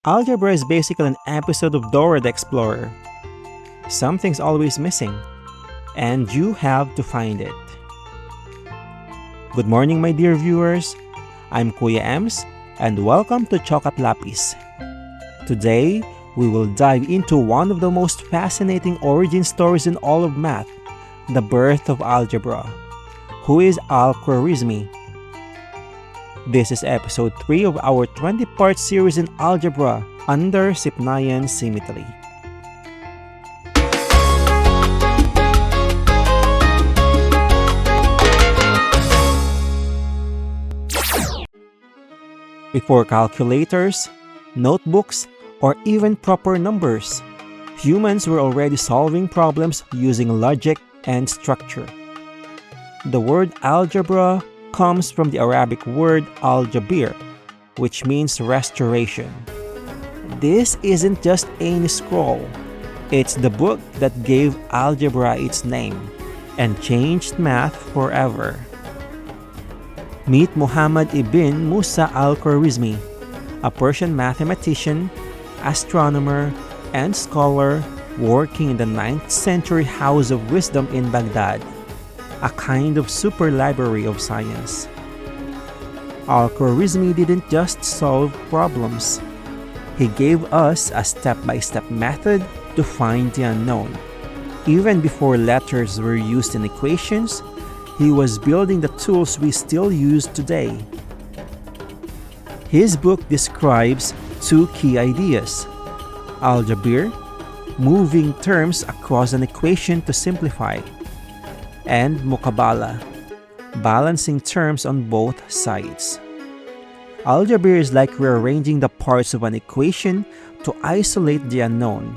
Algebra is basically an episode of Dora the Explorer. Something's always missing, and you have to find it. Good morning, my dear viewers. I'm Kuya Ems, and welcome to Chalk at Lapis. Today, we will dive into one of the most fascinating origin stories in all of math, the birth of algebra. Who is Al-Khwarizmi? This is episode 3 of our 20-part series in algebra under Sipnayan Symmetry. Before calculators, notebooks, or even proper numbers, humans were already solving problems using logic and structure. The word algebra comes from the Arabic word al-jabr, which means restoration. This isn't just any scroll. It's the book that gave algebra its name and changed math forever. Meet Muhammad ibn Musa al-Khwarizmi, a Persian mathematician, astronomer, and scholar working in the 9th century House of Wisdom in Baghdad, a kind of super library of science. Al-Khwarizmi didn't just solve problems. He gave us a step-by-step method to find the unknown. Even before letters were used in equations, he was building the tools we still use today. His book describes two key ideas: al-jabr, moving terms across an equation to simplify, and muqabala, balancing terms on both sides. Algebra is like rearranging the parts of an equation to isolate the unknown.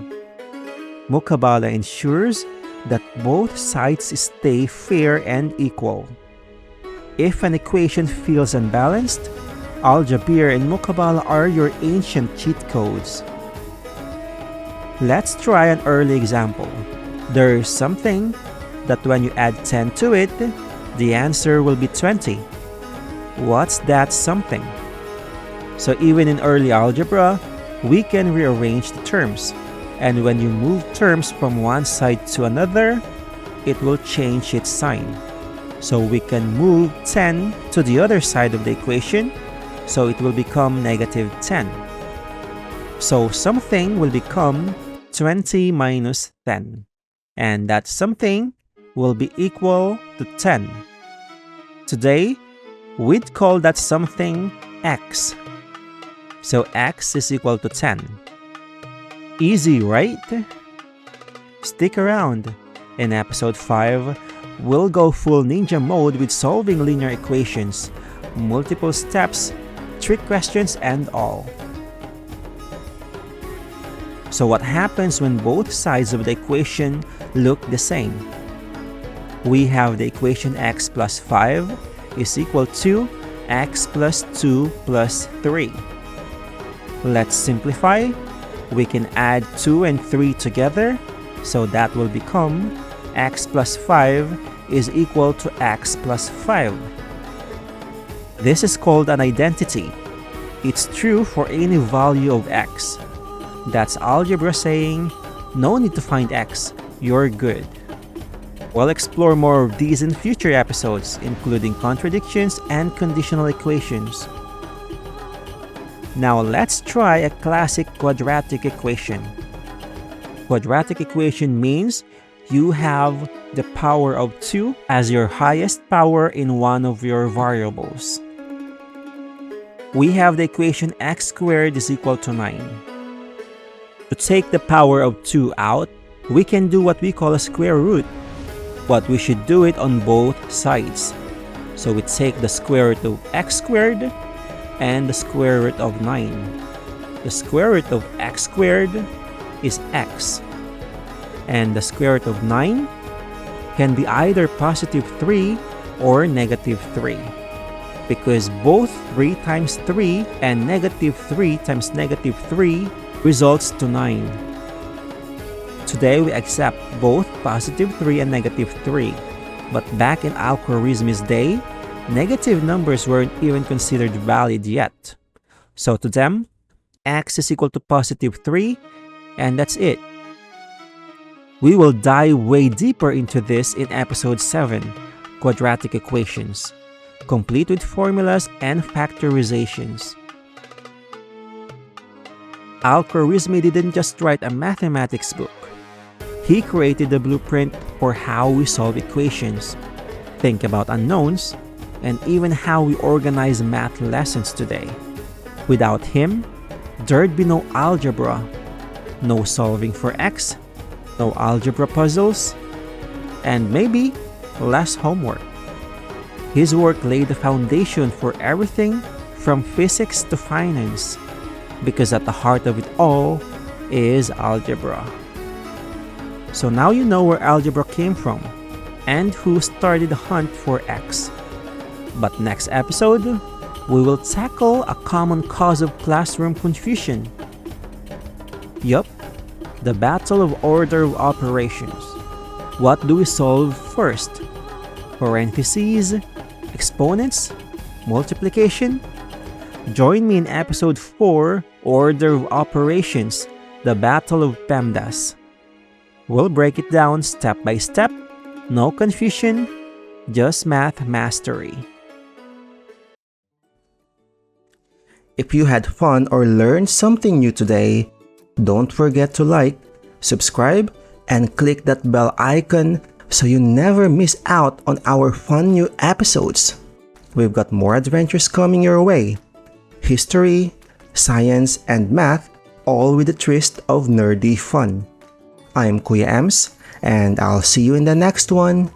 Muqabala ensures that both sides stay fair and equal. If an equation feels unbalanced, al-jabr and muqabala are your ancient cheat codes. Let's try an early example. There is something that when you add 10 to it, the answer will be 20. What's that something? So even in early algebra, we can rearrange the terms. And when you move terms from one side to another, it will change its sign. So we can move 10 to the other side of the equation, so it will become negative 10. So something will become 20 minus 10. And that something will be equal to 10. Today, we'd call that something x. So x is equal to 10. Easy, right? Stick around. In episode 5, we'll go full ninja mode with solving linear equations, multiple steps, trick questions, and all. So what happens when both sides of the equation look the same? We have the equation x plus 5 is equal to x plus 2 plus 3. Let's simplify. We can add 2 and 3 together, so that will become x plus 5 is equal to x plus 5. This is called an identity. It's true for any value of x. That's algebra saying, no need to find x, you're good. We'll explore more of these in future episodes, including contradictions and conditional equations. Now let's try a classic quadratic equation. Quadratic equation means you have the power of 2 as your highest power in one of your variables. We have the equation x squared is equal to 9. To take the power of 2 out, we can do what we call a square root, but we should do it on both sides. So we take the square root of x squared and the square root of 9. The square root of x squared is x, and the square root of 9 can be either positive 3 or negative 3, because both 3 times 3 and negative 3 times negative 3 results to 9. Today we accept both positive 3 and negative 3, but back in Al-Khwarizmi's day, negative numbers weren't even considered valid yet. So to them, x is equal to positive 3, and that's it. We will dive way deeper into this in episode 7, Quadratic Equations, complete with formulas and factorizations. Al-Khwarizmi didn't just write a mathematics book. He created the blueprint for how we solve equations, think about unknowns, and even how we organize math lessons today. Without him, there'd be no algebra, no solving for x, no algebra puzzles, and maybe less homework. His work laid the foundation for everything from physics to finance, because at the heart of it all is algebra. So now you know where algebra came from and who started the hunt for x. But next episode, we will tackle a common cause of classroom confusion. Yup, the battle of order of operations. What do we solve first? Parentheses, exponents, multiplication? Join me in episode 4, Order of Operations, the Battle of PEMDAS. We'll break it down step by step, no confusion, just math mastery. If you had fun or learned something new today, don't forget to like, subscribe, and click that bell icon so you never miss out on our fun new episodes. We've got more adventures coming your way. History, science, and math, all with a twist of nerdy fun. I'm Kuya Ems, and I'll see you in the next one.